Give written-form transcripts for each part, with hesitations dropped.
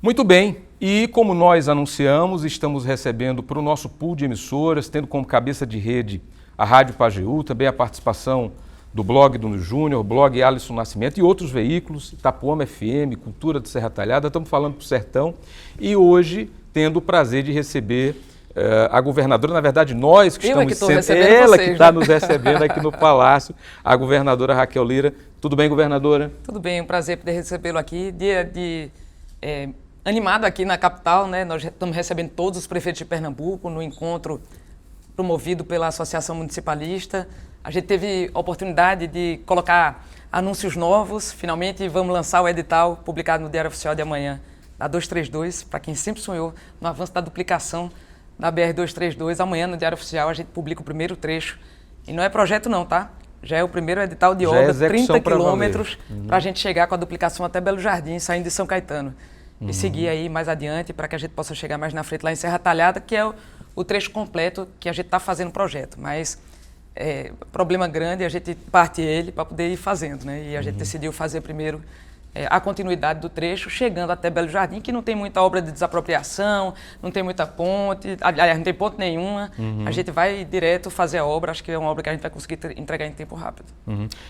Muito bem, e como nós anunciamos, estamos recebendo para o nosso pool de emissoras, tendo como cabeça de rede a Rádio Pajeú, também a participação do blog do Júnior, blog Alisson Nascimento e outros veículos, Itapuama FM, Cultura de Serra Talhada, estamos falando para o Sertão, e hoje tendo o prazer de receber a governadora, na verdade nós que estamos sendo, ela que está nos recebendo aqui no Palácio, a governadora Raquel Lira. Tudo bem, governadora? Tudo bem, um prazer poder recebê-lo aqui, animado aqui na capital, né? Nós estamos recebendo todos os prefeitos de Pernambuco no encontro promovido pela Associação Municipalista. A gente teve a oportunidade de colocar anúncios novos, finalmente vamos lançar o edital publicado no Diário Oficial de amanhã, da 232, para quem sempre sonhou no avanço da duplicação da BR-232. Amanhã no Diário Oficial a gente publica o primeiro trecho, e não é projeto não, tá? Já é o primeiro edital de obra, 30 quilômetros, para a gente chegar com a duplicação até Belo Jardim, saindo de São Caetano. E seguir aí mais adiante para que a gente possa chegar mais na frente lá em Serra Talhada, que é o trecho completo que a gente está fazendo o projeto. Mas problema grande, a gente parte ele para poder ir fazendo, né? E a gente decidiu fazer primeiro a continuidade do trecho, chegando até Belo Jardim, que não tem muita obra de desapropriação, não tem muita ponte, aliás, não tem ponte nenhuma. A gente vai direto fazer a obra, acho que é uma obra que a gente vai conseguir entregar em tempo rápido.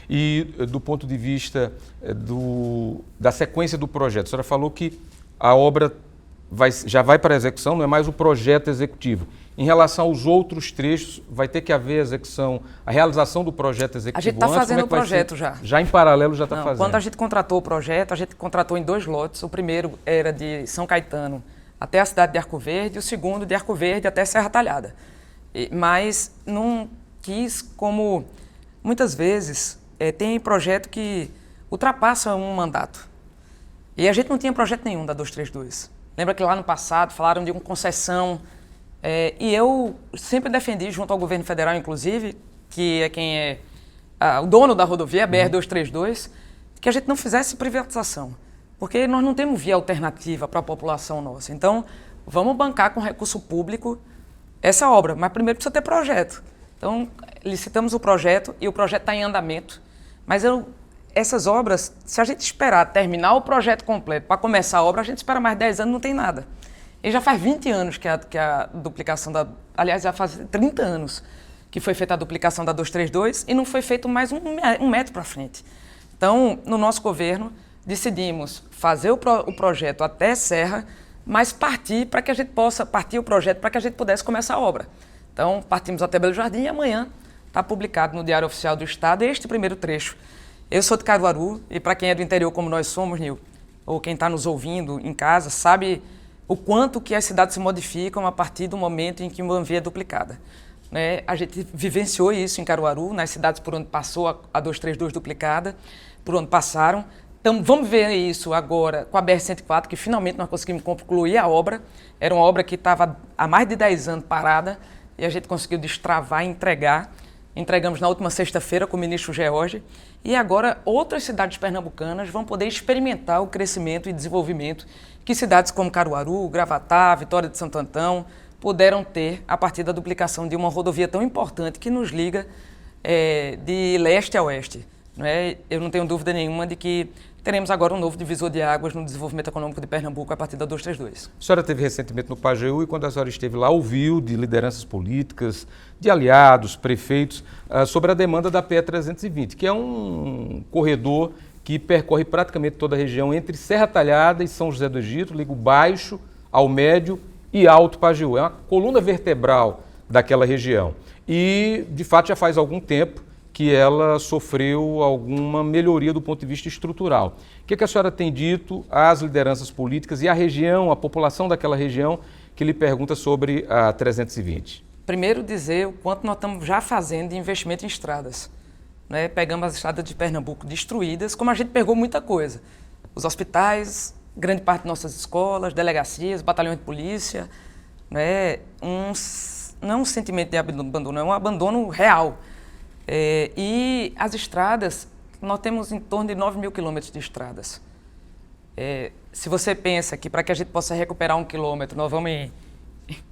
E do ponto de vista da sequência do projeto, a senhora falou que a obra já vai para a execução, não é mais o projeto executivo. Em relação aos outros trechos, vai ter que haver a realização do projeto executivo. A gente está fazendo o projeto já. Já em paralelo já está fazendo. Quando a gente contratou o projeto, a gente contratou em 2 lotes. O primeiro era de São Caetano até a cidade de Arco Verde, e o segundo de Arco Verde até Serra Talhada. Mas não quis, como muitas vezes tem projeto que ultrapassa um mandato. E a gente não tinha projeto nenhum da 232. Lembra que lá no passado falaram de uma concessão, e eu sempre defendi, junto ao governo federal inclusive, que é quem é o dono da rodovia, a BR-232, que a gente não fizesse privatização, porque nós não temos via alternativa para a população nossa. Então, vamos bancar com recurso público essa obra, mas primeiro precisa ter projeto. Então, licitamos o projeto e o projeto está em andamento, mas essas obras, se a gente esperar terminar o projeto completo para começar a obra, a gente espera mais 10 anos, não tem nada. E já faz 20 anos que a duplicação aliás, já faz 30 anos que foi feita a duplicação da 232 e não foi feito mais um metro para frente. Então, no nosso governo, decidimos fazer o projeto até Serra, mas partir para que a gente possa partir o projeto para que a gente pudesse começar a obra. Então, partimos até Belo Jardim e amanhã está publicado no Diário Oficial do Estado este primeiro trecho. Eu sou de Caruaru e para quem é do interior como nós somos, Nil, ou quem está nos ouvindo em casa, sabe o quanto que as cidades se modificam a partir do momento em que uma via é duplicada. A gente vivenciou isso em Caruaru, nas cidades por onde passou a 232 duplicada, por onde passaram. Então vamos ver isso agora com a BR-104, que finalmente nós conseguimos concluir a obra. Era uma obra que estava há mais de 10 anos parada e a gente conseguiu destravar e entregar. Entregamos na última sexta-feira com o ministro George, e agora outras cidades pernambucanas vão poder experimentar o crescimento e desenvolvimento que cidades como Caruaru, Gravatá, Vitória de Santo Antão puderam ter a partir da duplicação de uma rodovia tão importante que nos liga de leste a oeste. Eu não tenho dúvida nenhuma de que teremos agora um novo divisor de águas no desenvolvimento econômico de Pernambuco a partir da 232. A senhora esteve recentemente no Pajeú e quando a senhora esteve lá ouviu de lideranças políticas, de aliados, prefeitos, sobre a demanda da PE-320, que é um corredor que percorre praticamente toda a região entre Serra Talhada e São José do Egito, liga o baixo ao médio e alto Pajeú. É uma coluna vertebral daquela região e, de fato, já faz algum tempo que ela sofreu alguma melhoria do ponto de vista estrutural. O que a senhora tem dito às lideranças políticas e à região, à população daquela região, que lhe pergunta sobre a 320? Primeiro dizer o quanto nós estamos já fazendo de investimento em estradas. Pegamos as estradas de Pernambuco destruídas, como a gente pegou muita coisa. Os hospitais, grande parte de nossas escolas, delegacias, batalhões de polícia. Não é um sentimento de abandono, é um abandono real. E as estradas, nós temos em torno de 9 mil quilômetros de estradas. Se você pensa que para que a gente possa recuperar 1 quilômetro, nós vamos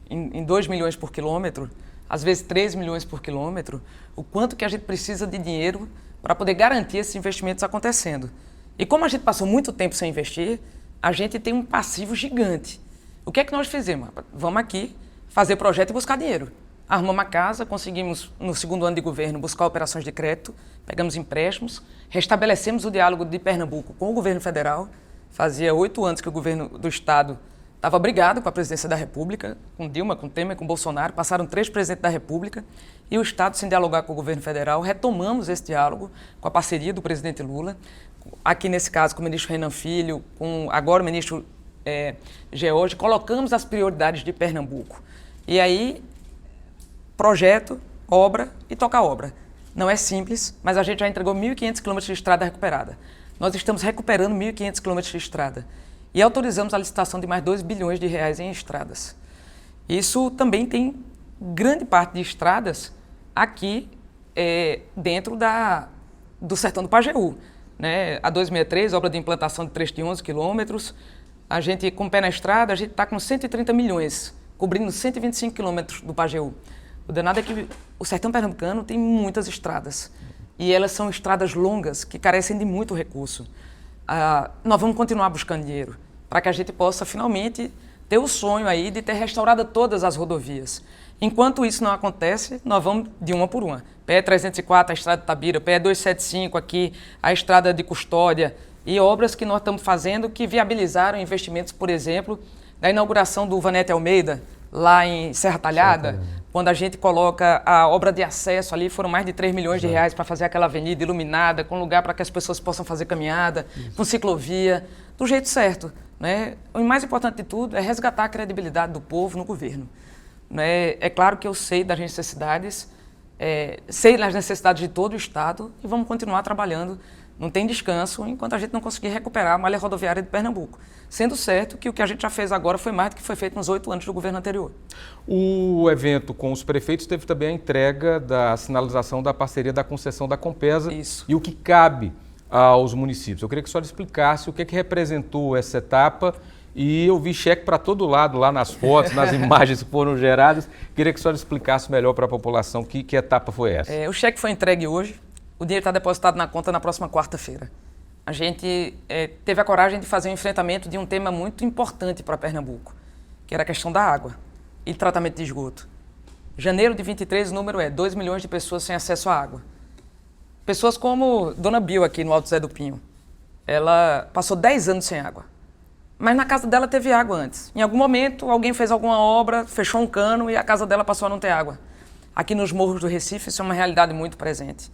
em 2 milhões por quilômetro, às vezes 3 milhões por quilômetro, o quanto que a gente precisa de dinheiro para poder garantir esses investimentos acontecendo. E como a gente passou muito tempo sem investir, a gente tem um passivo gigante. O que é que nós fizemos? Vamos aqui fazer projeto e buscar dinheiro. Arrumamos uma casa, conseguimos, no segundo ano de governo, buscar operações de crédito, pegamos empréstimos, restabelecemos o diálogo de Pernambuco com o governo federal. Fazia 8 anos que o governo do estado estava brigado com a presidência da República, com Dilma, com Temer, com Bolsonaro. Passaram 3 presidentes da República e o estado, sem dialogar com o governo federal, retomamos esse diálogo com a parceria do presidente Lula. Aqui, nesse caso, com o ministro Renan Filho, com agora o ministro George, colocamos as prioridades de Pernambuco. E aí, projeto, obra e toca a obra. Não é simples, mas a gente já entregou 1.500 quilômetros de estrada recuperada. Nós estamos recuperando 1.500 quilômetros de estrada e autorizamos a licitação de mais 2 bilhões de reais em estradas. Isso também tem grande parte de estradas aqui dentro do sertão do Pajeú. Né? A 263, obra de implantação de trecho de 11 quilômetros. A gente, com o pé na estrada, a gente está com 130 milhões, cobrindo 125 quilômetros do Pajeú. O danado é que o sertão pernambucano tem muitas estradas. E elas são estradas longas, que carecem de muito recurso. Nós vamos continuar buscando dinheiro, para que a gente possa, finalmente, ter o sonho aí de ter restaurado todas as rodovias. Enquanto isso não acontece, nós vamos de uma por uma. PE 304, a estrada de Tabira, PE 275 aqui, a estrada de Custódia, e obras que nós estamos fazendo que viabilizaram investimentos, por exemplo, da inauguração do Vanete Almeida, lá em Serra Talhada, quando a gente coloca a obra de acesso ali, foram mais de 3 milhões de reais para fazer aquela avenida iluminada, com lugar para que as pessoas possam fazer caminhada, com ciclovia, do jeito certo. Né? O mais importante de tudo é resgatar a credibilidade do povo no governo. Né? É claro que eu sei das necessidades, sei das necessidades de todo o Estado e vamos continuar trabalhando. Não tem descanso enquanto a gente não conseguir recuperar a malha rodoviária de Pernambuco. Sendo certo que o que a gente já fez agora foi mais do que foi feito nos 8 anos do governo anterior. O evento com os prefeitos teve também a entrega da sinalização da parceria da concessão da Compesa. Isso. E o que cabe aos municípios. Eu queria que a senhora explicasse o que representou essa etapa. E eu vi cheque para todo lado, lá nas fotos, nas imagens que foram geradas. Queria que a senhora explicasse melhor para a população que etapa foi essa. O cheque foi entregue hoje. O dinheiro está depositado na conta na próxima quarta-feira. A gente teve a coragem de fazer um enfrentamento de um tema muito importante para Pernambuco, que era a questão da água e tratamento de esgoto. Janeiro de 23, o número é 2 milhões de pessoas sem acesso à água. Pessoas como Dona Bill aqui no Alto Zé do Pinho. Ela passou 10 anos sem água. Mas na casa dela teve água antes. Em algum momento, alguém fez alguma obra, fechou um cano e a casa dela passou a não ter água. Aqui nos morros do Recife, isso é uma realidade muito presente.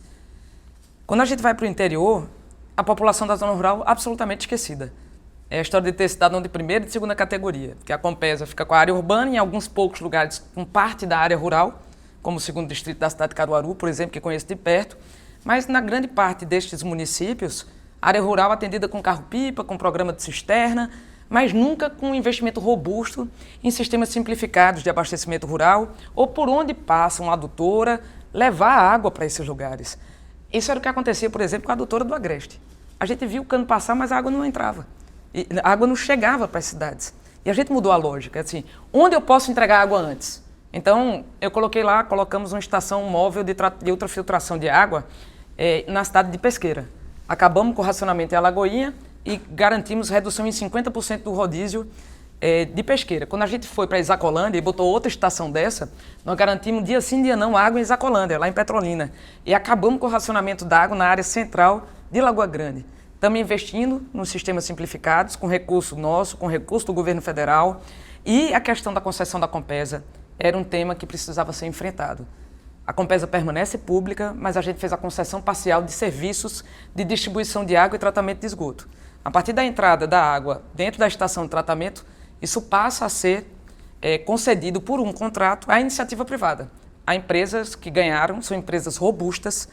Quando a gente vai para o interior, a população da zona rural absolutamente esquecida. É a história de ter cidadão de primeira e de segunda categoria, porque a Compesa fica com a área urbana e em alguns poucos lugares com parte da área rural, como o segundo distrito da cidade de Caruaru, por exemplo, que conheço de perto, mas na grande parte destes municípios, a área rural atendida com carro-pipa, com programa de cisterna, mas nunca com um investimento robusto em sistemas simplificados de abastecimento rural ou por onde passa uma adutora levar água para esses lugares. Isso era o que acontecia, por exemplo, com a adutora do Agreste. A gente viu o cano passar, mas a água não entrava. E a água não chegava para as cidades. E a gente mudou a lógica. Assim, onde eu posso entregar água antes? Então, eu colocamos uma estação móvel de ultrafiltração de água na cidade de Pesqueira. Acabamos com o racionamento em Alagoinha e garantimos redução em 50% do rodízio de Pesqueira. Quando a gente foi para Isacolândia e botou outra estação dessa, nós garantimos dia sim, dia não, água em Isacolândia, lá em Petrolina. E acabamos com o racionamento da água na área central de Lagoa Grande. Estamos investindo nos sistemas simplificados, com recurso nosso, com recurso do governo federal. E a questão da concessão da Compesa era um tema que precisava ser enfrentado. A Compesa permanece pública, mas a gente fez a concessão parcial de serviços de distribuição de água e tratamento de esgoto. A partir da entrada da água dentro da estação de tratamento, isso passa a ser concedido por um contrato à iniciativa privada. Há empresas que ganharam, são empresas robustas,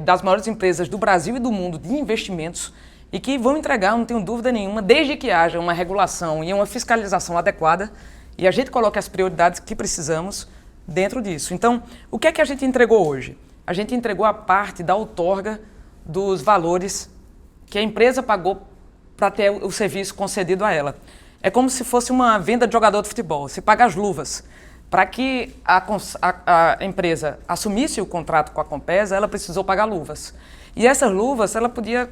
das maiores empresas do Brasil e do mundo de investimentos e que vão entregar, não tenho dúvida nenhuma, desde que haja uma regulação e uma fiscalização adequada e a gente coloque as prioridades que precisamos dentro disso. Então, o que é que a gente entregou hoje? A gente entregou a parte da outorga dos valores que a empresa pagou para ter o serviço concedido a ela. É como se fosse uma venda de jogador de futebol. Você paga as luvas. Para que a empresa assumisse o contrato com a Compesa, ela precisou pagar luvas. E essas luvas, ela podia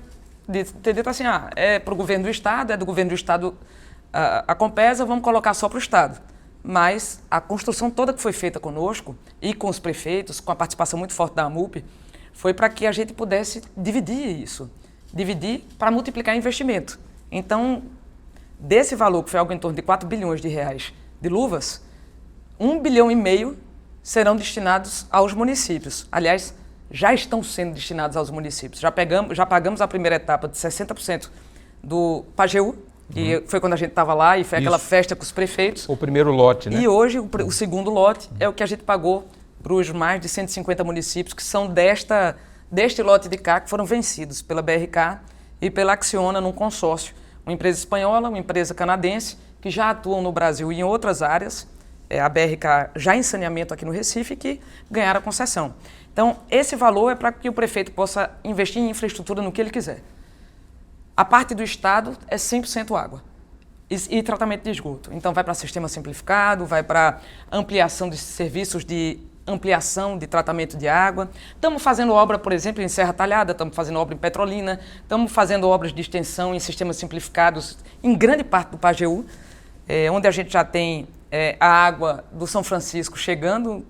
de ter dito assim, é para o governo do Estado, é do governo do Estado a Compesa, vamos colocar só para o Estado. Mas a construção toda que foi feita conosco e com os prefeitos, com a participação muito forte da AMUP, foi para que a gente pudesse dividir isso, dividir para multiplicar investimento. Então, desse valor, que foi algo em torno de 4 bilhões de reais de luvas, 1,5 bilhão serão destinados aos municípios. Aliás, já estão sendo destinados aos municípios. Já pagamos a primeira etapa de 60% do Pajeú, que foi quando a gente estava lá e foi aquela festa com os prefeitos. O primeiro lote, né? E hoje o segundo lote é o que a gente pagou para os mais de 150 municípios que são deste lote de cá, que foram vencidos pela BRK e pela Acciona num consórcio. Uma empresa espanhola, uma empresa canadense, que já atuam no Brasil e em outras áreas, a BRK já em saneamento aqui no Recife, que ganharam a concessão. Então, esse valor é para que o prefeito possa investir em infraestrutura no que ele quiser. A parte do Estado é 100% água e tratamento de esgoto. Então, vai para sistema simplificado, vai para ampliação de serviços de ampliação de tratamento de água. Estamos fazendo obra, por exemplo, em Serra Talhada, estamos fazendo obra em Petrolina, estamos fazendo obras de extensão em sistemas simplificados em grande parte do Pajeú, onde a gente já tem a água do São Francisco chegando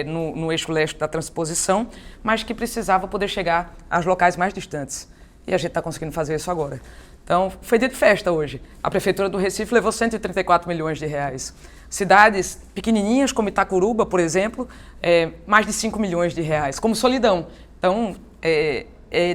no eixo leste da transposição, mas que precisava poder chegar aos locais mais distantes. E a gente está conseguindo fazer isso agora. Então, foi dia de festa hoje. A Prefeitura do Recife levou 134 milhões de reais. Cidades pequenininhas, como Itacuruba, por exemplo, mais de 5 milhões de reais, como Solidão. Então,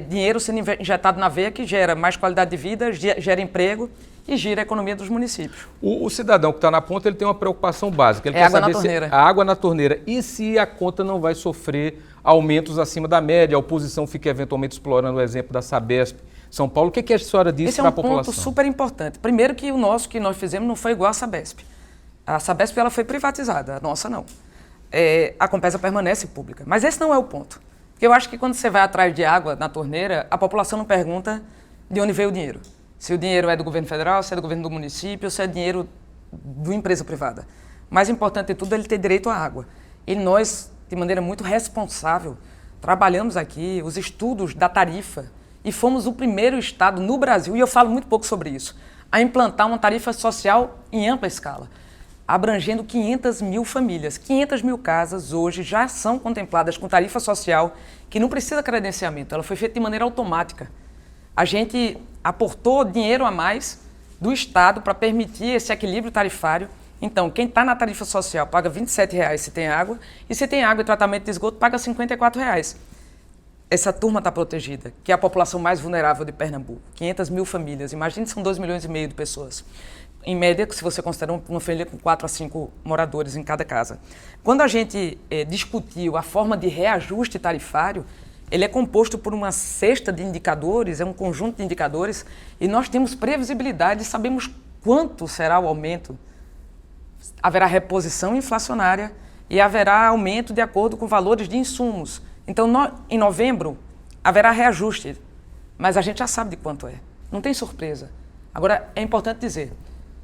dinheiro sendo injetado na veia que gera mais qualidade de vida, gera emprego e gira a economia dos municípios. O cidadão que está na ponta, ele tem uma preocupação básica. Ele quer água saber na torneira. A água na torneira. E se a conta não vai sofrer aumentos acima da média? A oposição fica eventualmente explorando o exemplo da Sabesp São Paulo. O que a senhora disse para a população? Esse é um ponto super importante. Primeiro que o nosso que nós fizemos não foi igual à Sabesp. A Sabesp ela foi privatizada, a nossa não. A Compesa permanece pública. Mas esse não é o ponto. Porque eu acho que quando você vai atrás de água na torneira, a população não pergunta de onde veio o dinheiro. Se o dinheiro é do governo federal, se é do governo do município, se é dinheiro de uma empresa privada. Mais importante de tudo é ele ter direito à água. E nós, de maneira muito responsável, trabalhamos aqui os estudos da tarifa e fomos o primeiro estado no Brasil, e eu falo muito pouco sobre isso, a implantar uma tarifa social em ampla escala, abrangendo 500 mil famílias. 500 mil casas hoje já são contempladas com tarifa social que não precisa credenciamento, ela foi feita de maneira automática. A gente aportou dinheiro a mais do Estado para permitir esse equilíbrio tarifário. Então, quem está na tarifa social paga R$ 27,00 se tem água, e se tem água e tratamento de esgoto, paga R$ 54,00. Essa turma está protegida, que é a população mais vulnerável de Pernambuco. 500 mil famílias, imagine, são 2,5 milhões de pessoas. Em média, se você considerar uma família com 4 a 5 moradores em cada casa. Quando a gente discutiu a forma de reajuste tarifário, ele é composto por uma cesta de indicadores, é um conjunto de indicadores, e nós temos previsibilidade, sabemos quanto será o aumento. Haverá reposição inflacionária e haverá aumento de acordo com valores de insumos. Então, em novembro, haverá reajuste, mas a gente já sabe de quanto é. Não tem surpresa. Agora, é importante dizer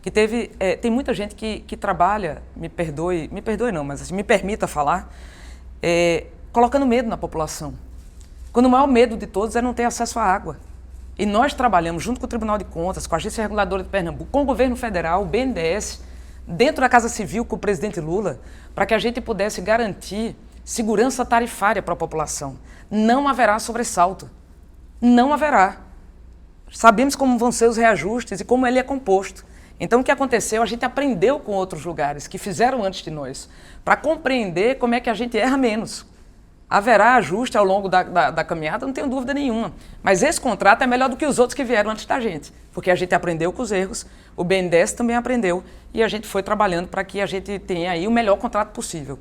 que tem muita gente que trabalha, me perdoe não, mas assim, me permita falar, colocando medo na população. Quando o maior medo de todos é não ter acesso à água. E nós trabalhamos junto com o Tribunal de Contas, com a Agência Reguladora de Pernambuco, com o governo federal, o BNDES, dentro da Casa Civil com o presidente Lula, para que a gente pudesse garantir segurança tarifária para a população. Não haverá sobressalto. Não haverá. Sabemos como vão ser os reajustes e como ele é composto. Então, o que aconteceu? A gente aprendeu com outros lugares que fizeram antes de nós, para compreender como é que a gente erra menos. Haverá ajuste ao longo da caminhada, não tenho dúvida nenhuma. Mas esse contrato é melhor do que os outros que vieram antes da gente, porque a gente aprendeu com os erros, o BNDES também aprendeu, e a gente foi trabalhando para que a gente tenha aí o melhor contrato possível.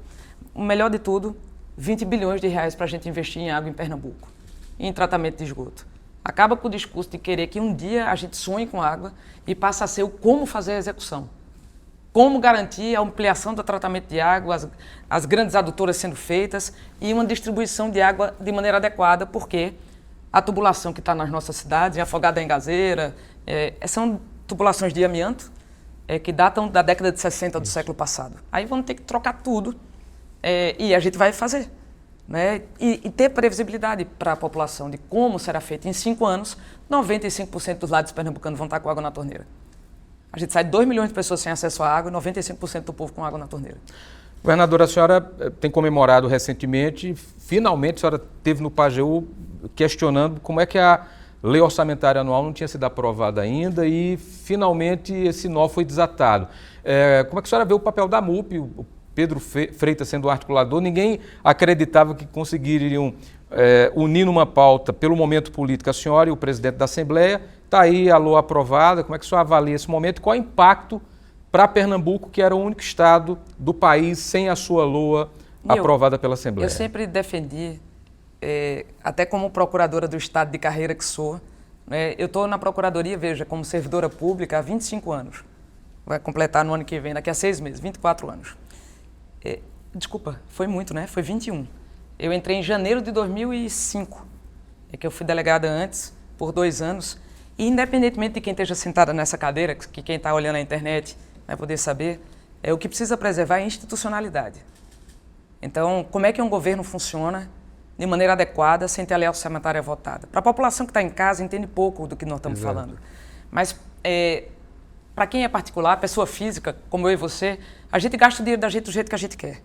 O melhor de tudo, 20 bilhões de reais para a gente investir em água em Pernambuco, em tratamento de esgoto. Acaba com o discurso de querer que um dia a gente sonhe com água e passa a ser o como fazer a execução. Como garantir a ampliação do tratamento de água, as grandes adutoras sendo feitas e uma distribuição de água de maneira adequada, porque a tubulação que está nas nossas cidades, em Afogada em Gazeira, são tubulações de amianto que datam da década de 60 do século passado. Aí vamos ter que trocar tudo e a gente vai fazer. né? E ter previsibilidade para a população de como será feito. Em 5 anos, 95% dos lados pernambucanos vão estar com água na torneira. A gente sai de 2 milhões de pessoas sem acesso à água e 95% do povo com água na torneira. Governadora, a senhora tem comemorado recentemente, finalmente a senhora esteve no Pajeú questionando como é que a lei orçamentária anual não tinha sido aprovada ainda e finalmente esse nó foi desatado. Como é que a senhora vê o papel da MUP, o Pedro Freitas sendo o articulador? Ninguém acreditava que conseguiriam unir numa pauta pelo momento político a senhora e o presidente da Assembleia. Está aí a LOA aprovada, como é que a senhora avalia esse momento e qual é o impacto para Pernambuco, que era o único estado do país sem a sua LOA aprovada pela Assembleia? Eu sempre defendi, até como procuradora do Estado de carreira que sou, né, eu estou na Procuradoria, veja, como servidora pública há 25 anos. Vai completar no ano que vem, daqui a 6 meses, 24 anos. Desculpa, foi muito, né? Foi 21. Eu entrei em janeiro de 2005, que eu fui delegada antes, por 2 anos, e independentemente de quem esteja sentada nessa cadeira, que quem está olhando na internet vai poder saber, o que precisa preservar é a institucionalidade. Então, como é que um governo funciona de maneira adequada sem ter a lei orçamentária votada? Para a população que está em casa, entende pouco do que nós estamos falando. Mas, para quem é particular, pessoa física, como eu e você, a gente gasta o dinheiro da gente do jeito que a gente quer.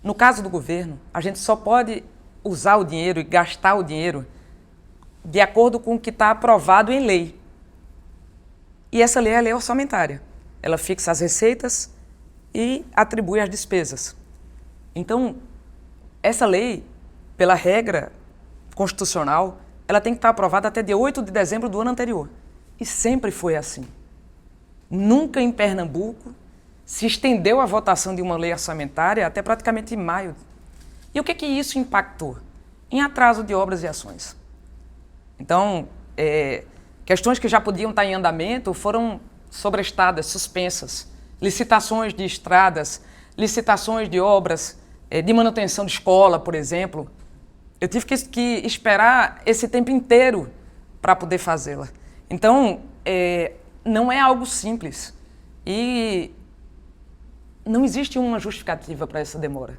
No caso do governo, a gente só pode usar o dinheiro e gastar o dinheiro de acordo com o que está aprovado em lei. E essa lei é a lei orçamentária. Ela fixa as receitas e atribui as despesas. Então, essa lei, pela regra constitucional, ela tem que estar aprovada até dia 8 de dezembro do ano anterior. E sempre foi assim. Nunca em Pernambuco se estendeu a votação de uma lei orçamentária até praticamente maio. E o que isso impactou? Em atraso de obras e ações. Então, questões que já podiam estar em andamento foram sobrestadas, suspensas. Licitações de estradas, licitações de obras de manutenção de escola, por exemplo. Eu tive que esperar esse tempo inteiro para poder fazê-la. Então, não é algo simples. E não existe uma justificativa para essa demora.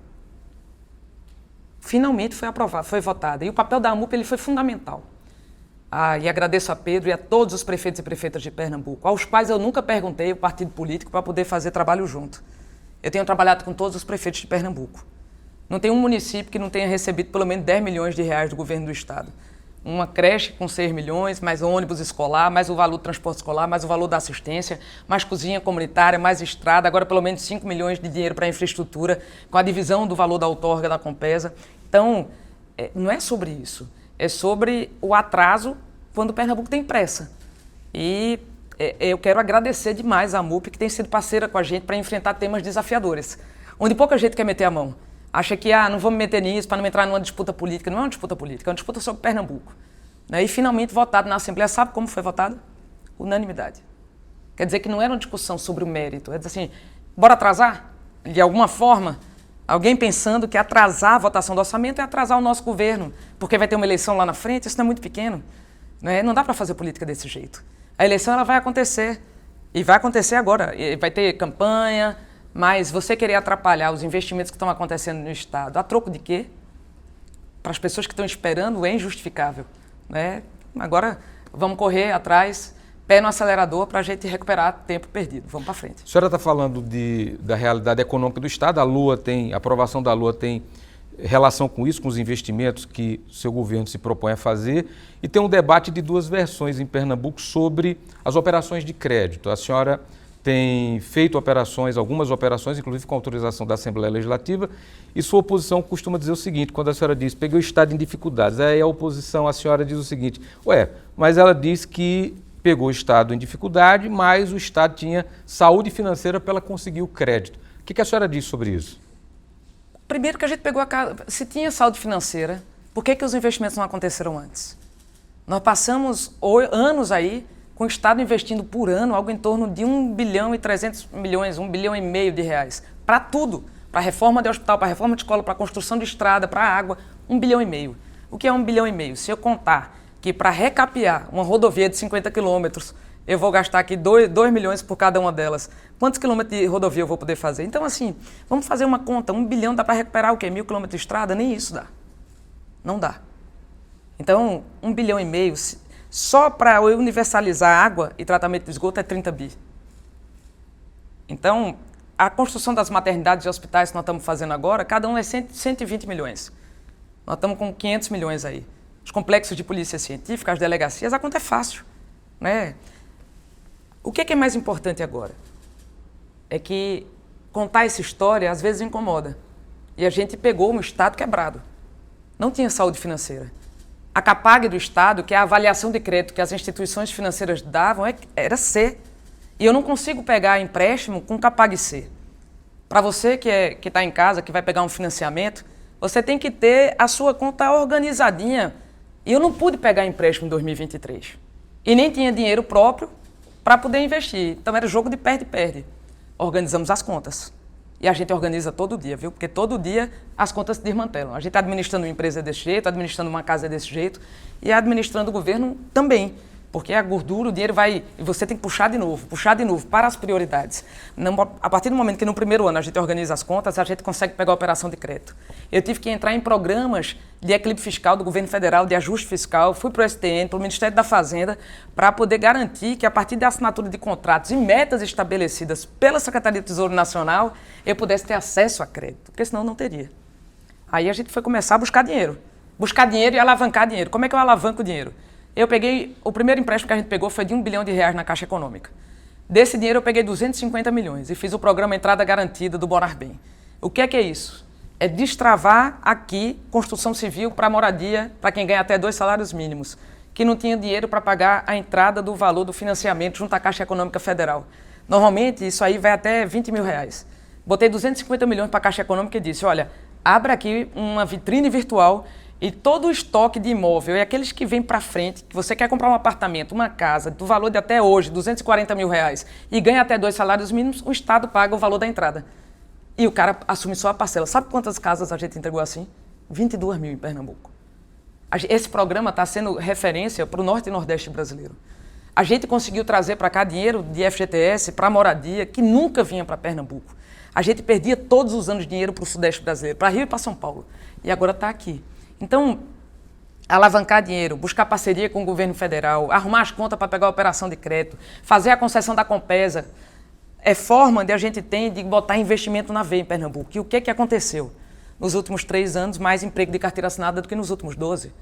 Finalmente foi aprovada, foi votada. E o papel da AMUP ele foi fundamental. E agradeço a Pedro e a todos os prefeitos e prefeitas de Pernambuco, aos quais eu nunca perguntei o partido político para poder fazer trabalho junto. Eu tenho trabalhado com todos os prefeitos de Pernambuco. Não tem um município que não tenha recebido pelo menos 10 milhões de reais do governo do estado. Uma creche com 6 milhões, mais ônibus escolar, mais o valor do transporte escolar, mais o valor da assistência, mais cozinha comunitária, mais estrada, agora pelo menos 5 milhões de dinheiro para infraestrutura, com a divisão do valor da outorga da Compesa. Então, não é sobre isso. É sobre o atraso quando o Pernambuco tem pressa. E eu quero agradecer demais a MUP, que tem sido parceira com a gente para enfrentar temas desafiadores, onde pouca gente quer meter a mão. Acha que não vamos meter nisso para não entrar numa disputa política. Não é uma disputa política, é uma disputa sobre Pernambuco. E finalmente votado na Assembleia. Sabe como foi votado? Unanimidade. Quer dizer que não era uma discussão sobre o mérito. É dizer assim, bora atrasar? De alguma forma, alguém pensando que atrasar a votação do orçamento é atrasar o nosso governo, porque vai ter uma eleição lá na frente, isso não é muito pequeno. Não dá para fazer política desse jeito. A eleição ela vai acontecer, e vai acontecer agora. E vai ter campanha, mas você querer atrapalhar os investimentos que estão acontecendo no Estado, a troco de quê? Para as pessoas que estão esperando é injustificável. Agora vamos correr atrás, pé no acelerador para a gente recuperar tempo perdido. Vamos para frente. A senhora está falando da realidade econômica do Estado, a aprovação da LOA tem relação com isso, com os investimentos que seu governo se propõe a fazer, e tem um debate de 2 versões em Pernambuco sobre as operações de crédito. A senhora tem feito algumas operações, inclusive com autorização da Assembleia Legislativa, e sua oposição costuma dizer o seguinte, quando a senhora diz, peguei o Estado em dificuldades, aí a oposição, a senhora diz o seguinte, mas ela diz que pegou o Estado em dificuldade, mas o Estado tinha saúde financeira para ela conseguir o crédito. O que a senhora diz sobre isso? Primeiro que a gente pegou a casa, se tinha saúde financeira, por que os investimentos não aconteceram antes? Nós passamos anos aí com o Estado investindo por ano algo em torno de 1 bilhão e 300 milhões, 1 bilhão e meio de reais, para tudo, para a reforma de hospital, para a reforma de escola, para a construção de estrada, para a água, 1 bilhão e meio. O que é 1 bilhão e meio? Se eu contar que para recapear uma rodovia de 50 quilômetros eu vou gastar aqui 2 milhões por cada uma delas. Quantos quilômetros de rodovia eu vou poder fazer? Então, assim, vamos fazer uma conta. 1 bilhão dá para recuperar o quê? 1.000 quilômetros de estrada? Nem isso dá. Não dá. Então, 1,5 bilhão, só para eu universalizar água e tratamento de esgoto é 30 bi. Então, a construção das maternidades e hospitais que nós estamos fazendo agora, cada um é 120 milhões. Nós estamos com 500 milhões aí. Os complexos de polícia científica, as delegacias, a conta é fácil, né? O que é mais importante agora? É que contar essa história às vezes incomoda. E a gente pegou um Estado quebrado. Não tinha saúde financeira. A CAPAG do Estado, que é a avaliação de crédito que as instituições financeiras davam, era C. E eu não consigo pegar empréstimo com CAPAG C. Para você que está em casa, que vai pegar um financiamento, você tem que ter a sua conta organizadinha. E eu não pude pegar empréstimo em 2023. E nem tinha dinheiro próprio para poder investir. Então era jogo de perde-perde. Organizamos as contas. E a gente organiza todo dia, viu? Porque todo dia as contas se desmantelam. A gente está administrando uma empresa desse jeito, administrando uma casa desse jeito e administrando o governo também. Porque a gordura, o dinheiro vai... E você tem que puxar de novo para as prioridades. Não, a partir do momento que no primeiro ano a gente organiza as contas, a gente consegue pegar a operação de crédito. Eu tive que entrar em programas de equilíbrio fiscal do governo federal, de ajuste fiscal, fui para o STN, para o Ministério da Fazenda, para poder garantir que a partir da assinatura de contratos e metas estabelecidas pela Secretaria do Tesouro Nacional, eu pudesse ter acesso a crédito, porque senão não teria. Aí a gente foi começar a buscar dinheiro. Buscar dinheiro e alavancar dinheiro. Como é que eu alavanco o dinheiro? Eu peguei, o primeiro empréstimo que a gente pegou foi de R$1 bilhão na Caixa Econômica. Desse dinheiro eu peguei 250 milhões e fiz o programa Entrada Garantida do Morar Bem. O que é isso? É destravar aqui construção civil para moradia, para quem ganha até 2 salários mínimos, que não tinha dinheiro para pagar a entrada do valor do financiamento junto à Caixa Econômica Federal. Normalmente isso aí vai até R$20 mil. Botei 250 milhões para a Caixa Econômica e disse, olha, abra aqui uma vitrine virtual e todo o estoque de imóvel, e aqueles que vêm para frente, que você quer comprar um apartamento, uma casa, do valor de até hoje, R$240 mil, e ganha até 2 salários mínimos, o Estado paga o valor da entrada. E o cara assume só a parcela. Sabe quantas casas a gente entregou assim? 22 mil em Pernambuco. Esse programa está sendo referência para o Norte e Nordeste brasileiro. A gente conseguiu trazer para cá dinheiro de FGTS para moradia, que nunca vinha para Pernambuco. A gente perdia todos os anos dinheiro para o Sudeste brasileiro, para Rio e para São Paulo. E agora está aqui. Então, alavancar dinheiro, buscar parceria com o governo federal, arrumar as contas para pegar a operação de crédito, fazer a concessão da Compesa, é forma de a gente ter de botar investimento na veia em Pernambuco. E o que aconteceu? Nos últimos 3 anos, mais emprego de carteira assinada do que nos últimos 12.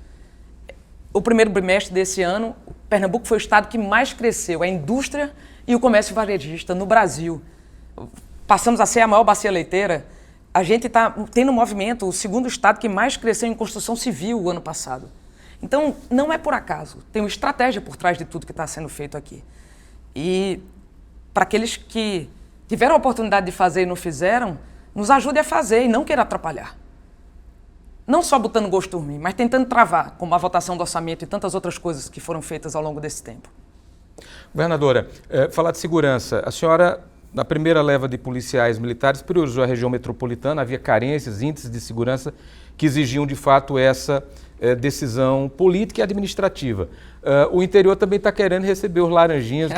O primeiro bimestre desse ano, Pernambuco foi o estado que mais cresceu, a indústria e o comércio varejista no Brasil. Passamos a ser a maior bacia leiteira. A gente está tendo um movimento, o segundo estado que mais cresceu em construção civil o ano passado. Então, não é por acaso. Tem uma estratégia por trás de tudo que está sendo feito aqui. E para aqueles que tiveram a oportunidade de fazer e não fizeram, nos ajude a fazer e não queira atrapalhar. Não só botando gosto ruim, mas tentando travar, como a votação do orçamento e tantas outras coisas que foram feitas ao longo desse tempo. Governadora, falar de segurança, a senhora, na primeira leva de policiais militares, priorizou a região metropolitana, havia carências, índices de segurança que exigiam de fato essa decisão política e administrativa. O interior também está querendo receber os laranjinhas. O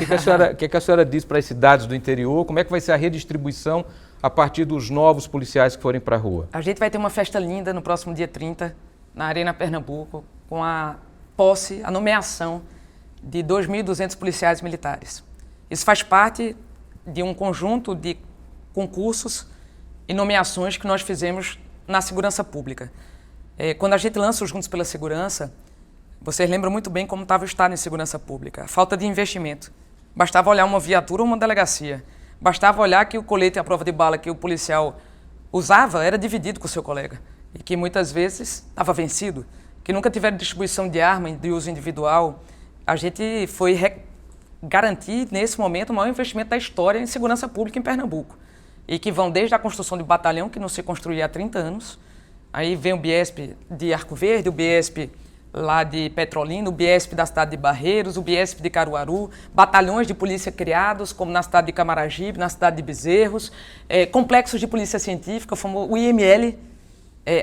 que a senhora diz para as cidades do interior? Como é que vai ser a redistribuição a partir dos novos policiais que forem para a rua? A gente vai ter uma festa linda no próximo dia 30, na Arena Pernambuco, com a posse, a nomeação de 2.200 policiais militares. Isso faz parte de um conjunto de concursos e nomeações que nós fizemos na segurança pública. Quando a gente lança os Juntos pela Segurança, vocês lembram muito bem como estava o Estado em segurança pública. A falta de investimento. Bastava olhar uma viatura ou uma delegacia. Bastava olhar que o colete e a prova de bala que o policial usava era dividido com o seu colega. E que muitas vezes estava vencido. Que nunca tiveram distribuição de arma de uso individual. A gente foi garantir, nesse momento, o maior investimento da história em segurança pública em Pernambuco. E que vão desde a construção de batalhão, que não se construía há 30 anos. Aí vem o Biesp de Arco Verde, o Biesp lá de Petrolina, o Biesp da cidade de Barreiros, o Biesp de Caruaru, batalhões de polícia criados, como na cidade de Camaragibe, na cidade de Bezerros, complexos de polícia científica, como o IML,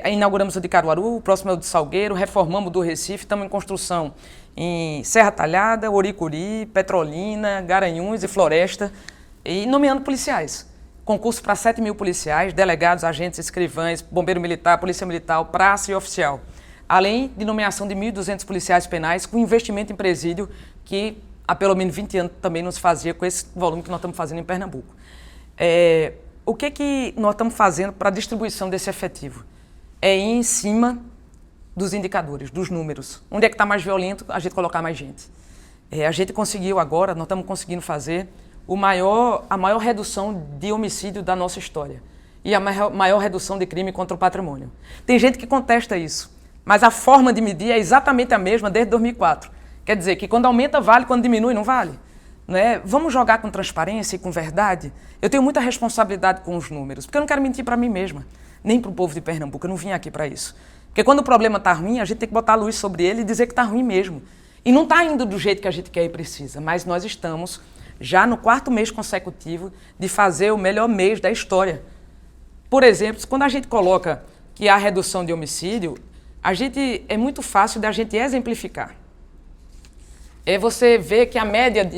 Inauguramos o de Caruaru, o próximo é o de Salgueiro, reformamos o do Recife, estamos em construção em Serra Talhada, Oricuri, Petrolina, Garanhuns e Floresta, e nomeando policiais. Concurso para 7 mil policiais, delegados, agentes, escrivães, bombeiro militar, polícia militar, praça e oficial. Além de nomeação de 1.200 policiais penais com investimento em presídio que há pelo menos 20 anos também nos fazia com esse volume que nós estamos fazendo em Pernambuco. O que nós estamos fazendo para a distribuição desse efetivo? É ir em cima dos indicadores, dos números. Onde é que está mais violento, a gente colocar mais gente. A gente conseguiu agora, nós estamos conseguindo fazer a maior redução de homicídio da nossa história e a maior redução de crime contra o patrimônio. Tem gente que contesta isso, mas a forma de medir é exatamente a mesma desde 2004. Quer dizer que quando aumenta vale, quando diminui não vale. Não é? Vamos jogar com transparência e com verdade? Eu tenho muita responsabilidade com os números, porque eu não quero mentir para mim mesma, nem para o povo de Pernambuco, eu não vim aqui para isso. Porque quando o problema está ruim, a gente tem que botar a luz sobre ele e dizer que está ruim mesmo. E não está indo do jeito que a gente quer e precisa, mas nós estamos já no 4º mês consecutivo de fazer o melhor mês da história. Por exemplo, quando a gente coloca que há redução de homicídio, é muito fácil da gente exemplificar. Você vê que a média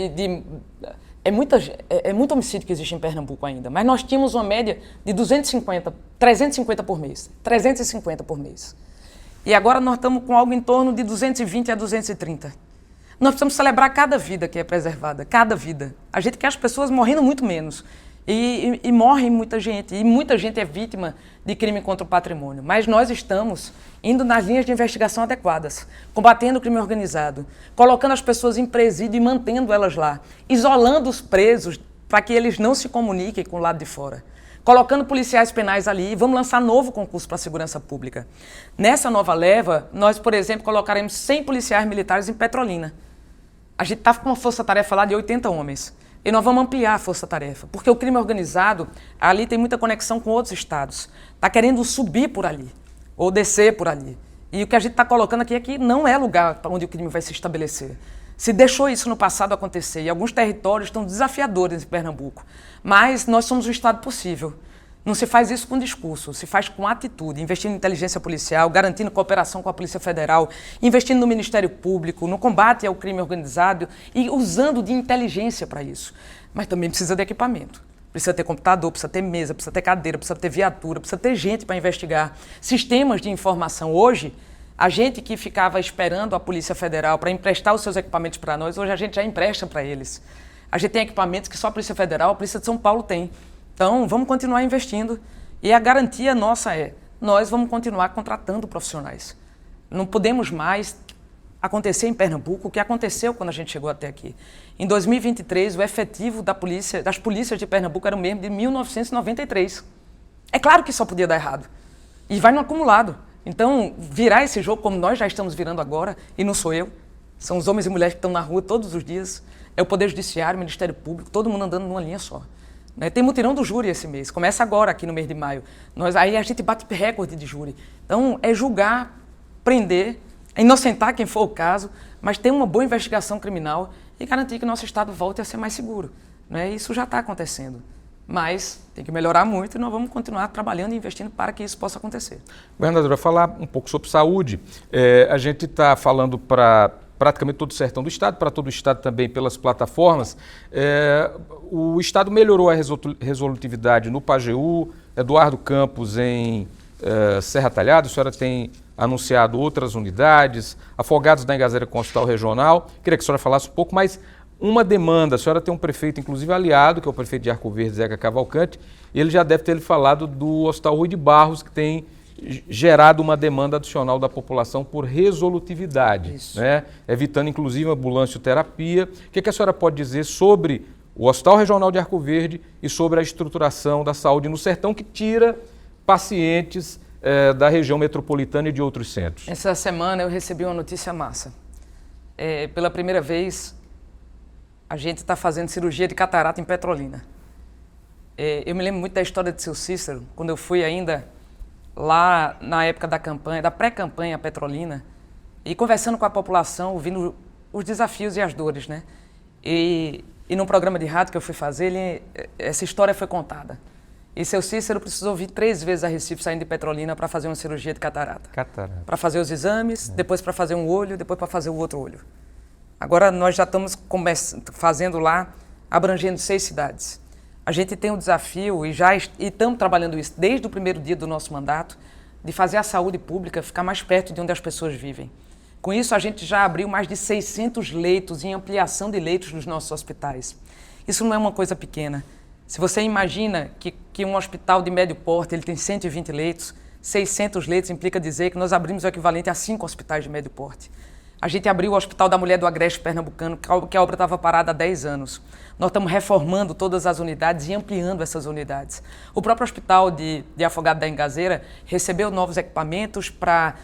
é muito homicídio que existe em Pernambuco ainda, mas nós tínhamos uma média de 350 por mês. 350 por mês. E agora nós estamos com algo em torno de 220 a 230. Nós precisamos celebrar cada vida que é preservada, cada vida. A gente quer as pessoas morrendo muito menos. E morre muita gente. E muita gente é vítima de crime contra o patrimônio. Mas nós estamos indo nas linhas de investigação adequadas, combatendo o crime organizado, colocando as pessoas em presídio e mantendo elas lá, isolando os presos para que eles não se comuniquem com o lado de fora, colocando policiais penais ali e vamos lançar novo concurso para a segurança pública. Nessa nova leva, nós, por exemplo, colocaremos 100 policiais militares em Petrolina. A gente está com uma força-tarefa lá de 80 homens. E nós vamos ampliar a força-tarefa, porque o crime organizado ali tem muita conexão com outros estados. Está querendo subir por ali, ou descer por ali. E o que a gente está colocando aqui é que não é lugar para onde o crime vai se estabelecer. Se deixou isso no passado acontecer, e alguns territórios estão desafiadores em Pernambuco. Mas nós somos o estado possível. Não se faz isso com discurso, se faz com atitude, investindo em inteligência policial, garantindo cooperação com a Polícia Federal, investindo no Ministério Público, no combate ao crime organizado e usando de inteligência para isso. Mas também precisa de equipamento. Precisa ter computador, precisa ter mesa, precisa ter cadeira, precisa ter viatura, precisa ter gente para investigar. Sistemas de informação. Hoje, a gente que ficava esperando a Polícia Federal para emprestar os seus equipamentos para nós, hoje a gente já empresta para eles. A gente tem equipamentos que só a Polícia Federal, a Polícia de São Paulo tem. Então, vamos continuar investindo e a garantia nossa nós vamos continuar contratando profissionais. Não podemos mais acontecer em Pernambuco o que aconteceu quando a gente chegou até aqui. Em 2023, o efetivo das polícias de Pernambuco era o mesmo de 1993. É claro que só podia dar errado. E vai no acumulado. Então, virar esse jogo como nós já estamos virando agora, e não sou eu, são os homens e mulheres que estão na rua todos os dias, é o Poder Judiciário, o Ministério Público, todo mundo andando numa linha só. Tem mutirão do júri esse mês, começa agora aqui no mês de maio. Aí a gente bate recorde de júri. Então é julgar, prender, inocentar quem for o caso, mas ter uma boa investigação criminal e garantir que nosso estado volte a ser mais seguro. Isso já está acontecendo, mas tem que melhorar muito e nós vamos continuar trabalhando e investindo para que isso possa acontecer. Governadora, falar um pouco sobre saúde. A gente está falando para praticamente todo o sertão do estado, para todo o estado também pelas plataformas. O estado melhorou a resolutividade no Pajeú, Eduardo Campos em Serra Talhada, a senhora tem anunciado outras unidades, Afogados da Engazeira Constal Regional. Queria que a senhora falasse um pouco mais uma demanda. A senhora tem um prefeito, inclusive aliado, que é o prefeito de Arco Verde, Zeca Cavalcante. Ele já deve ter falado do Hospital Rui de Barros, que tem gerado uma demanda adicional da população por resolutividade, evitando inclusive ambulancioterapia. O que a senhora pode dizer sobre o Hospital Regional de Arco Verde e sobre a estruturação da saúde no sertão que tira pacientes da região metropolitana e de outros centros? Essa semana eu recebi uma notícia massa. Pela primeira vez, a gente está fazendo cirurgia de catarata em Petrolina. Eu me lembro muito da história de seu Cícero, quando eu fui ainda lá na época da campanha, da pré-campanha Petrolina, e conversando com a população, ouvindo os desafios e as dores, E num programa de rádio que eu fui fazer, essa história foi contada. E seu Cícero precisou vir 3 vezes a Recife saindo de Petrolina para fazer uma cirurgia de catarata. Para fazer os exames, depois para fazer um olho, depois para fazer o outro olho. Agora nós já estamos fazendo lá, abrangendo 6 cidades. A gente tem um desafio e estamos trabalhando isso desde o primeiro dia do nosso mandato, de fazer a saúde pública ficar mais perto de onde as pessoas vivem. Com isso, a gente já abriu mais de 600 leitos em ampliação de leitos nos nossos hospitais. Isso não é uma coisa pequena. Se você imagina que um hospital de médio porte ele tem 120 leitos, 600 leitos implica dizer que nós abrimos o equivalente a 5 hospitais de médio porte. A gente abriu o Hospital da Mulher do Agreste Pernambucano, que a obra estava parada há 10 anos. Nós estamos reformando todas as unidades e ampliando essas unidades. O próprio Hospital de Afogado da Engazeira recebeu novos equipamentos para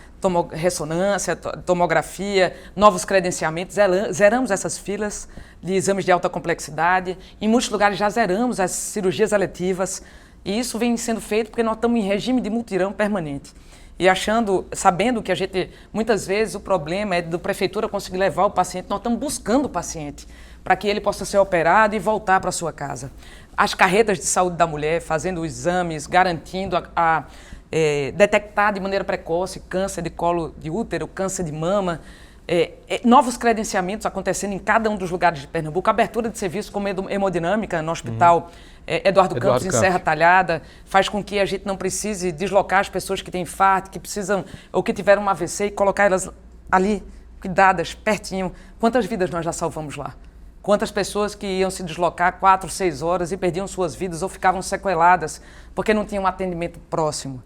ressonância, tomografia, novos credenciamentos. Zeramos essas filas de exames de alta complexidade. Em muitos lugares já zeramos as cirurgias eletivas. E isso vem sendo feito porque nós estamos em regime de mutirão permanente. E sabendo que a gente, muitas vezes, o problema é da prefeitura conseguir levar o paciente, nós estamos buscando o paciente para que ele possa ser operado e voltar para a sua casa. As carretas de saúde da mulher, fazendo os exames, garantindo detectar de maneira precoce câncer de colo de útero, câncer de mama, novos credenciamentos acontecendo em cada um dos lugares de Pernambuco, abertura de serviço como hemodinâmica no hospital Eduardo Campos, em Serra Talhada, faz com que a gente não precise deslocar as pessoas que têm infarto, que precisam ou que tiveram um AVC e colocar elas ali, cuidadas, pertinho. Quantas vidas nós já salvamos lá? Quantas pessoas que iam se deslocar 4, 6 horas e perdiam suas vidas ou ficavam sequeladas porque não tinham um atendimento próximo.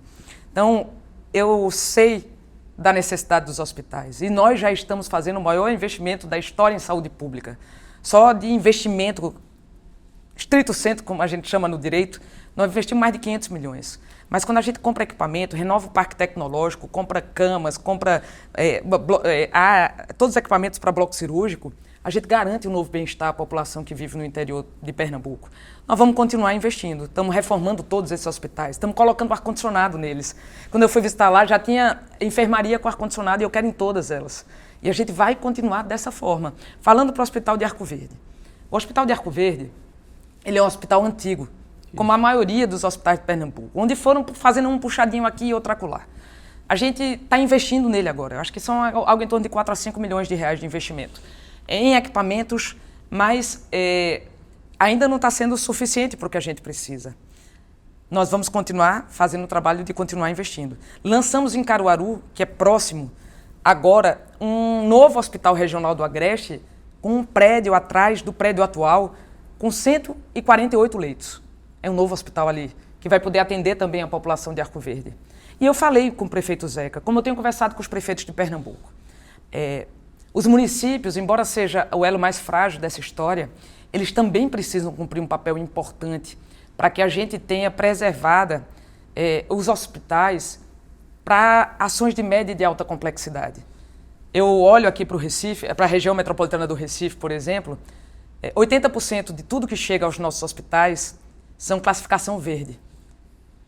Então, eu sei da necessidade dos hospitais e nós já estamos fazendo o maior investimento da história em saúde pública. Só de investimento estrito senso, como a gente chama no direito, nós investimos mais de 500 milhões. Mas quando a gente compra equipamento, renova o parque tecnológico, compra camas, compra todos os equipamentos para bloco cirúrgico, a gente garante um novo bem-estar à população que vive no interior de Pernambuco. Nós vamos continuar investindo, estamos reformando todos esses hospitais, estamos colocando ar-condicionado neles. Quando eu fui visitar lá, já tinha enfermaria com ar-condicionado e eu quero em todas elas. E a gente vai continuar dessa forma. Falando para o Hospital de Arco Verde. O Hospital de Arco Verde, ele é um hospital antigo, como a maioria dos hospitais de Pernambuco, onde foram fazendo um puxadinho aqui e outro acolá. A gente está investindo nele agora. Eu acho que são algo em torno de 4 a 5 milhões de reais de investimento em equipamentos, mas ainda não está sendo suficiente para o que a gente precisa. Nós vamos continuar fazendo o trabalho de continuar investindo. Lançamos em Caruaru, que é próximo, agora, um novo hospital regional do Agreste, com um prédio atrás do prédio atual, com 148 leitos. É um novo hospital ali, que vai poder atender também a população de Arco Verde. E eu falei com o prefeito Zeca, como eu tenho conversado com os prefeitos de Pernambuco. Os municípios, embora seja o elo mais frágil dessa história, eles também precisam cumprir um papel importante para que a gente tenha preservada os hospitais para ações de média e de alta complexidade. Eu olho aqui para o Recife, para a região metropolitana do Recife, por exemplo, 80% de tudo que chega aos nossos hospitais são classificação verde.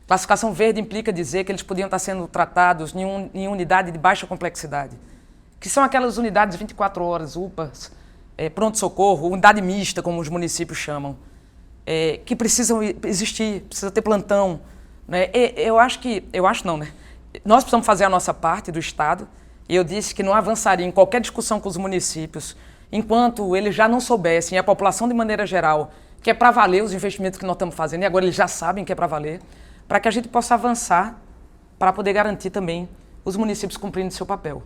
Classificação verde implica dizer que eles podiam estar sendo tratados em unidade de baixa complexidade, que são aquelas unidades 24 horas, UPAs, pronto-socorro, unidade mista, como os municípios chamam, que precisam existir, precisa ter plantão. Né? Nós precisamos fazer a nossa parte do Estado, e eu disse que não avançaria em qualquer discussão com os municípios enquanto eles já não soubessem, e a população de maneira geral, que é para valer os investimentos que nós estamos fazendo, e agora eles já sabem que é para valer, para que a gente possa avançar para poder garantir também os municípios cumprindo seu papel.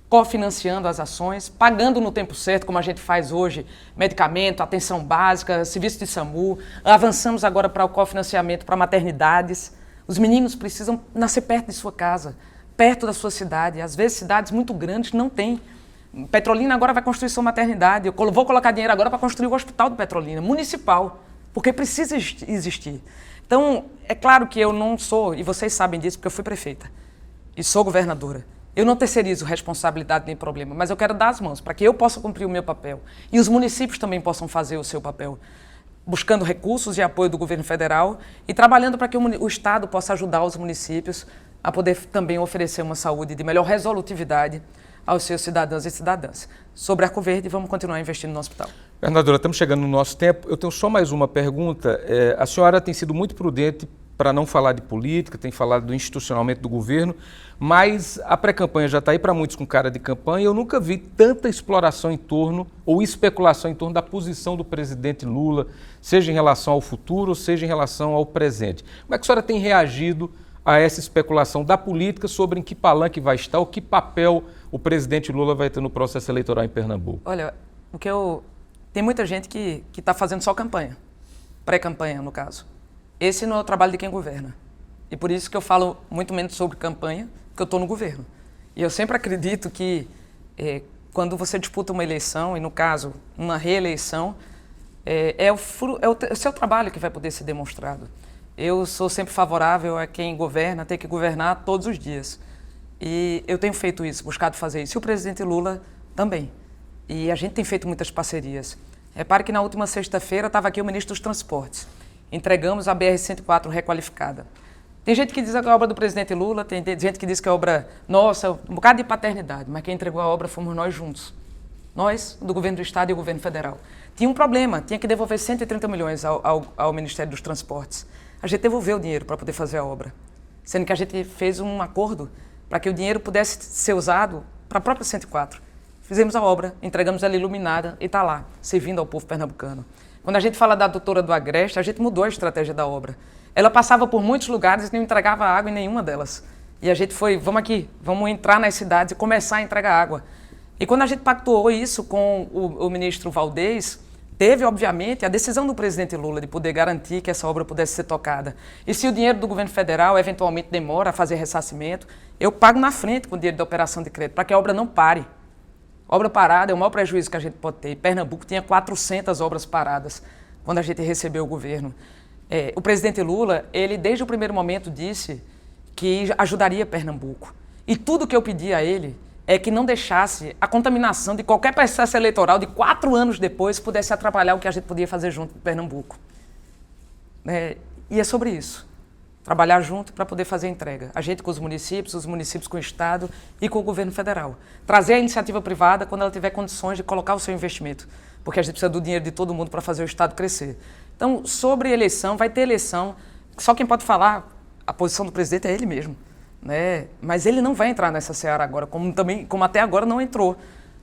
Cofinanciando as ações, pagando no tempo certo, como a gente faz hoje, medicamento, atenção básica, serviço de SAMU. Avançamos agora para o cofinanciamento para maternidades. Os meninos precisam nascer perto de sua casa, perto da sua cidade. Às vezes, cidades muito grandes não têm. Petrolina agora vai construir sua maternidade. Eu vou colocar dinheiro agora para construir o hospital de Petrolina, municipal, porque precisa existir. Então, é claro que eu não sou, e vocês sabem disso, porque eu fui prefeita e sou governadora. Eu não terceirizo responsabilidade nem problema, mas eu quero dar as mãos para que eu possa cumprir o meu papel e os municípios também possam fazer o seu papel, buscando recursos e apoio do governo federal e trabalhando para que o Estado possa ajudar os municípios a poder também oferecer uma saúde de melhor resolutividade aos seus cidadãos e cidadãs. Sobre Arco Verde, vamos continuar investindo no hospital. Governadora, estamos chegando no nosso tempo. Eu tenho só mais uma pergunta. A senhora tem sido muito prudente para não falar de política, tem falado do institucionamento do governo, mas a pré-campanha já está aí para muitos com cara de campanha. Eu nunca vi tanta exploração em torno, ou especulação em torno da posição do presidente Lula, seja em relação ao futuro, seja em relação ao presente. Como é que a senhora tem reagido a essa especulação da política sobre em que palanque vai estar, ou que papel o presidente Lula vai ter no processo eleitoral em Pernambuco? Olha, tem muita gente que está fazendo só campanha, pré-campanha no caso. Esse não é o trabalho de quem governa. E por isso que eu falo muito menos sobre campanha, porque eu estou no governo. E eu sempre acredito que quando você disputa uma eleição, e no caso, uma reeleição, é o seu trabalho que vai poder ser demonstrado. Eu sou sempre favorável a quem governa ter que governar todos os dias. E eu tenho feito isso, buscado fazer isso. E o presidente Lula também. E a gente tem feito muitas parcerias. Repare que na última sexta-feira estava aqui o ministro dos Transportes. Entregamos a BR-104 requalificada. Tem gente que diz que é obra do presidente Lula, tem gente que diz que é obra nossa, um bocado de paternidade, mas quem entregou a obra fomos nós juntos. Nós, do governo do Estado e o governo federal. Tinha um problema, tinha que devolver 130 milhões ao Ministério dos Transportes. A gente devolveu o dinheiro para poder fazer a obra, sendo que a gente fez um acordo para que o dinheiro pudesse ser usado para a própria 104. Fizemos a obra, entregamos ela iluminada e está lá, servindo ao povo pernambucano. Quando a gente fala da doutora do Agreste, a gente mudou a estratégia da obra. Ela passava por muitos lugares e não entregava água em nenhuma delas. E a gente foi, vamos aqui, vamos entrar nas cidades e começar a entregar água. E quando a gente pactuou isso com o ministro Valdez, teve, obviamente, a decisão do presidente Lula de poder garantir que essa obra pudesse ser tocada. E se o dinheiro do governo federal eventualmente demora a fazer ressarcimento, eu pago na frente com o dinheiro da operação de crédito, para que a obra não pare. Obra parada é o maior prejuízo que a gente pode ter. E Pernambuco tinha 400 obras paradas quando a gente recebeu o governo. O presidente Lula, ele desde o primeiro momento disse que ajudaria Pernambuco. E tudo que eu pedi a ele é que não deixasse a contaminação de qualquer processo eleitoral de 4 anos depois pudesse atrapalhar o que a gente podia fazer junto com Pernambuco. E é sobre isso. Trabalhar junto para poder fazer a entrega. A gente com os municípios com o Estado e com o governo federal. Trazer a iniciativa privada quando ela tiver condições de colocar o seu investimento, porque a gente precisa do dinheiro de todo mundo para fazer o Estado crescer. Então, sobre eleição, vai ter eleição. Só quem pode falar a posição do presidente é ele mesmo. Mas ele não vai entrar nessa seara agora, como até agora não entrou.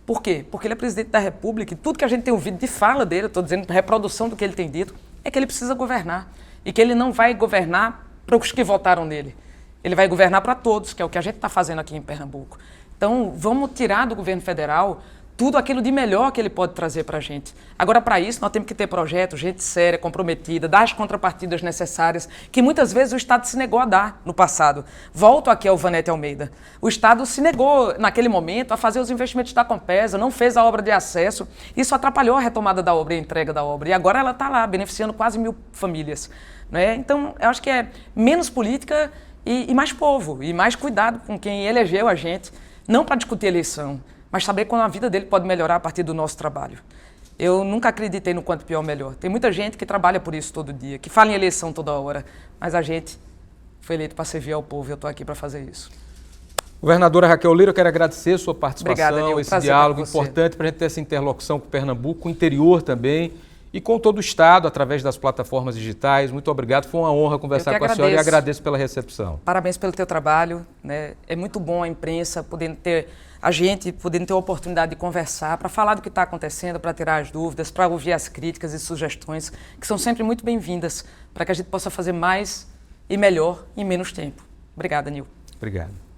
Por quê? Porque ele é presidente da República e tudo que a gente tem ouvido de fala dele, eu estou dizendo reprodução do que ele tem dito, é que ele precisa governar. E que ele não vai governar para os que votaram nele. Ele vai governar para todos, que é o que a gente está fazendo aqui em Pernambuco. Então, vamos tirar do governo federal tudo aquilo de melhor que ele pode trazer para a gente. Agora, para isso, nós temos que ter projetos, gente séria, comprometida, dar as contrapartidas necessárias, que muitas vezes o Estado se negou a dar no passado. Volto aqui ao Vanete Almeida. O Estado se negou, naquele momento, a fazer os investimentos da Compesa, não fez a obra de acesso. Isso atrapalhou a retomada da obra e a entrega da obra. E agora ela está lá, beneficiando quase 1.000 famílias. Então, eu acho que é menos política e mais povo, e mais cuidado com quem elegeu a gente, não para discutir eleição, mas saber quando a vida dele pode melhorar a partir do nosso trabalho. Eu nunca acreditei no quanto pior, melhor. Tem muita gente que trabalha por isso todo dia, que fala em eleição toda hora, mas a gente foi eleito para servir ao povo e eu estou aqui para fazer isso. Governadora Raquel Lira, eu quero agradecer a sua participação, Obrigada, Nil. esse diálogo importante para a gente ter essa interlocução com o Pernambuco, com o interior também, e com todo o Estado, através das plataformas digitais. Muito obrigado, foi uma honra conversar com a senhora e agradeço pela recepção. Parabéns pelo teu trabalho. É muito bom a imprensa podendo ter a oportunidade de conversar, para falar do que está acontecendo, para tirar as dúvidas, para ouvir as críticas e sugestões, que são sempre muito bem-vindas, para que a gente possa fazer mais e melhor em menos tempo. Obrigada, Nil. Obrigado.